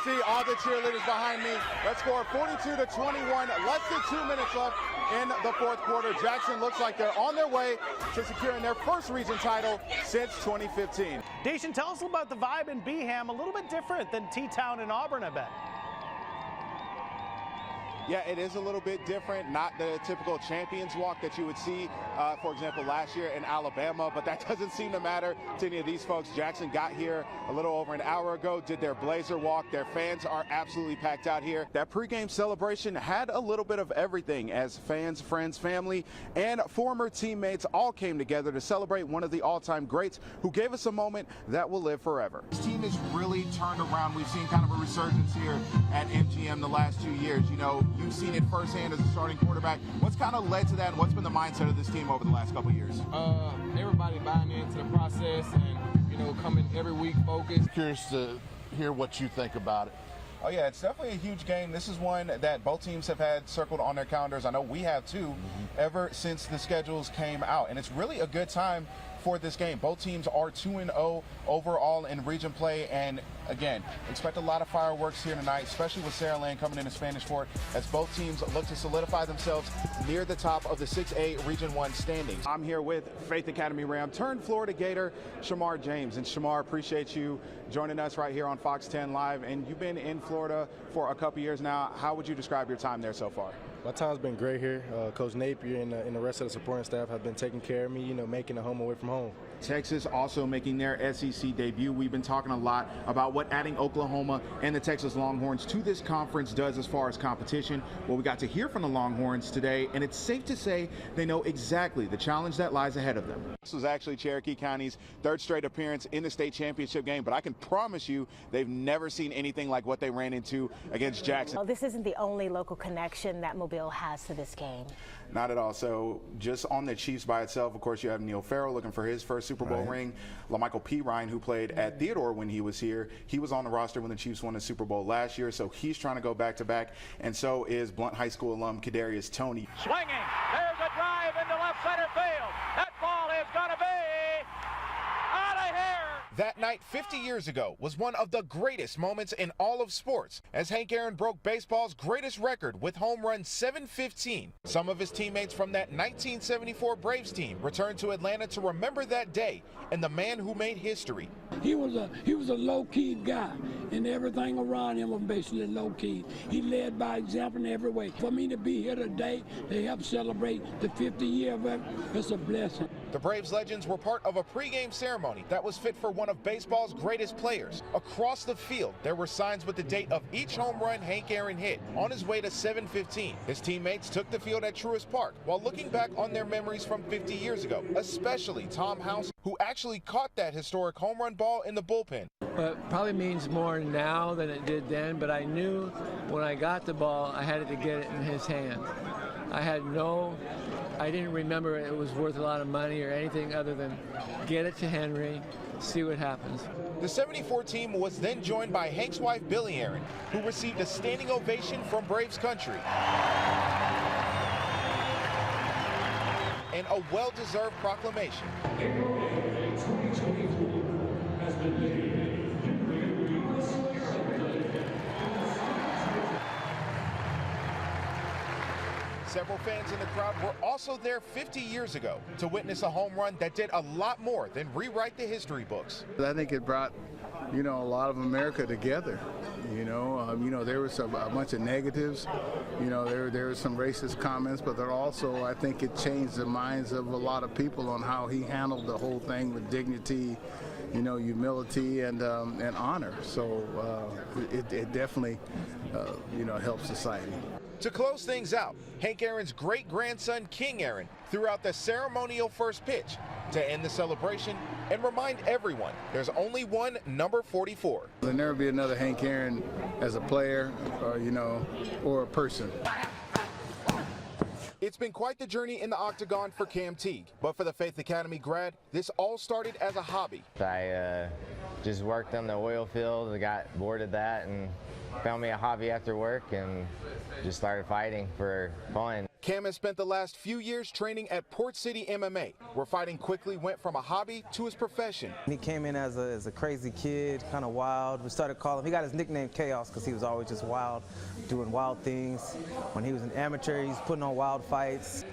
see all the cheerleaders behind me. Let's score 42-21. Less than 2 minutes left in the fourth quarter. Jackson looks like they're on their way to securing their first region title since 2015. Daeshen, tell us about the vibe in Beeham. A little bit different than T-Town and Auburn, I bet. Yeah, it is a little bit different. Not the typical champions walk that you would see, for example, last year in Alabama, but that doesn't seem to matter to any of these folks. Jackson got here a little over an hour ago, did their Blazer walk. Their fans are absolutely packed out here. That pregame celebration had a little bit of everything as fans, friends, family, and former teammates all came together to celebrate one of the all-time greats who gave us a moment that will live forever. This team has really turned around. We've seen kind of a resurgence here at MGM the last 2 years. You know, you've seen it firsthand as a starting quarterback. What's kind of led to that, and what's been the mindset of this team over the last couple of years? Everybody buying into the process and, you know, coming every week focused. Curious to hear what you think about it. Oh, yeah, it's definitely a huge game. This is one that both teams have had circled on their calendars. I know we have too, ever since the schedules came out. And it's really a good time for this game. Both teams are 2-0 overall in region play. And again, expect a lot of fireworks here tonight, especially with Saraland coming into Spanish Fort, as both teams look to solidify themselves near the top of the 6A Region 1 standings. I'm here with Faith Academy Ram turned Florida Gator, Shamar James. And Shamar, appreciate you joining us right here on Fox 10 Live. And you've been in Florida for a couple years now. How would you describe your time there so far? My time's been great here. Coach Napier and the rest of the supporting staff have been taking care of me, you know, making a home away from home. Texas also making their SEC debut. We've been talking a lot about what adding Oklahoma and the Texas Longhorns to this conference does as far as competition. Well, we got to hear from the Longhorns today, and it's safe to say they know exactly the challenge that lies ahead of them. This was actually Cherokee County's third straight appearance in the state championship game, but I can promise you they've never seen anything like what they ran into against Jackson. Well, this isn't the only local connection that Mobile has to this game. Not at all. So just on the Chiefs by itself, of course, you have Neil Farrell looking for his first Super Bowl ring. LaMichael P. Ryan, who played at Theodore when he was here, he was on the roster when the Chiefs won the Super Bowl last year, so he's trying to go back-to-back, and so is Blount High School alum Kadarius Toney. Swinging. There's a drive into left center field. That ball is going to be out of here. That night 50 years ago was one of the greatest moments in all of sports as Hank Aaron broke baseball's greatest record with home run 715. Some of his teammates from that 1974 Braves team returned to Atlanta to remember that day and the man who made history. He was a low-key guy, and everything around him was basically low-key. He led by example in every way. For me to be here today to help celebrate the 50 year of it, it's a blessing. The Braves legends were part of a pregame ceremony that was fit for one of baseball's greatest players. Across the field, there were signs with the date of each home run Hank Aaron hit on his way to 715. His teammates took the field at Truist Park while looking back on their memories from 50 years ago, especially Tom House, who actually caught that historic home run ball in the bullpen. Well, it probably means more now than it did then, but I knew when I got the ball, I had to get it in his hand. I didn't remember it was worth a lot of money or anything other than get it to Henry, see what happens. The 74 team was then joined by Hank's wife, Billy Aaron, who received a standing ovation from Braves country and a well-deserved proclamation. Several fans in the crowd were also there 50 years ago to witness a home run that did a lot more than rewrite the history books. I think it brought, a lot of America together. There was a bunch of negatives. There were some racist comments, but there also, I think it changed the minds of a lot of people on how he handled the whole thing with dignity, humility and honor. So it definitely, helped society. To close things out, Hank Aaron's great-grandson King Aaron threw out the ceremonial first pitch to end the celebration and remind everyone there's only one number 44. There'll never be another Hank Aaron as a player or a person. It's been quite the journey in the octagon for Cam Teague, but for the Faith Academy grad, this all started as a hobby. I just worked on the oil field, got bored of that, and found me a hobby after work and just started fighting for fun. Cam has spent the last few years training at Port City MMA, where fighting quickly went from a hobby to his profession. He came in as a crazy kid, kind of wild. We started calling him, he got his nickname Chaos because he was always just wild, doing wild things. When he was an amateur, he's putting on wild fights.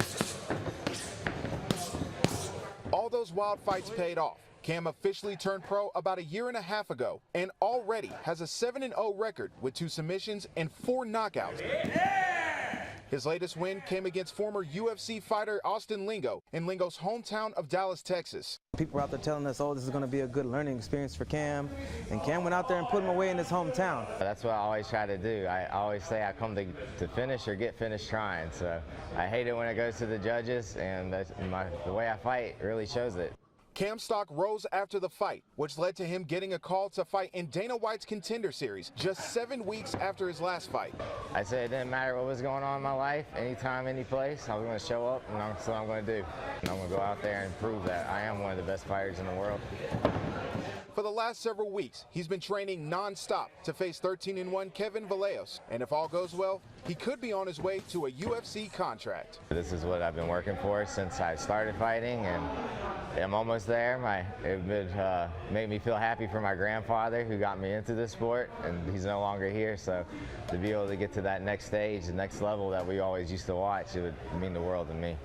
All those wild fights paid off. Cam officially turned pro about 1.5 years ago and already has a 7-0 record with 2 submissions and 4 knockouts. His latest win came against former UFC fighter Austin Lingo in Lingo's hometown of Dallas, Texas. People were out there telling us, oh, this is going to be a good learning experience for Cam. And Cam went out there and put him away in his hometown. That's what I always try to do. I always say I come to finish or get finished trying. So I hate it when it goes to the judges, and the way I fight really shows it. Cam's stock rose after the fight, which led to him getting a call to fight in Dana White's Contender Series just 7 weeks after his last fight. I said it didn't matter what was going on in my life, anytime, any place, I was going to show up, and that's what I'm going to do. And I'm going to go out there and prove that I am one of the best fighters in the world. For the last several weeks, he's been training non-stop to face 13-1 Kevin Vallejos. And if all goes well, he could be on his way to a UFC contract. This is what I've been working for since I started fighting, and I'm almost there. It would make me feel happy for my grandfather who got me into this sport, and he's no longer here. So to be able to get to that next stage, the next level that we always used to watch, it would mean the world to me.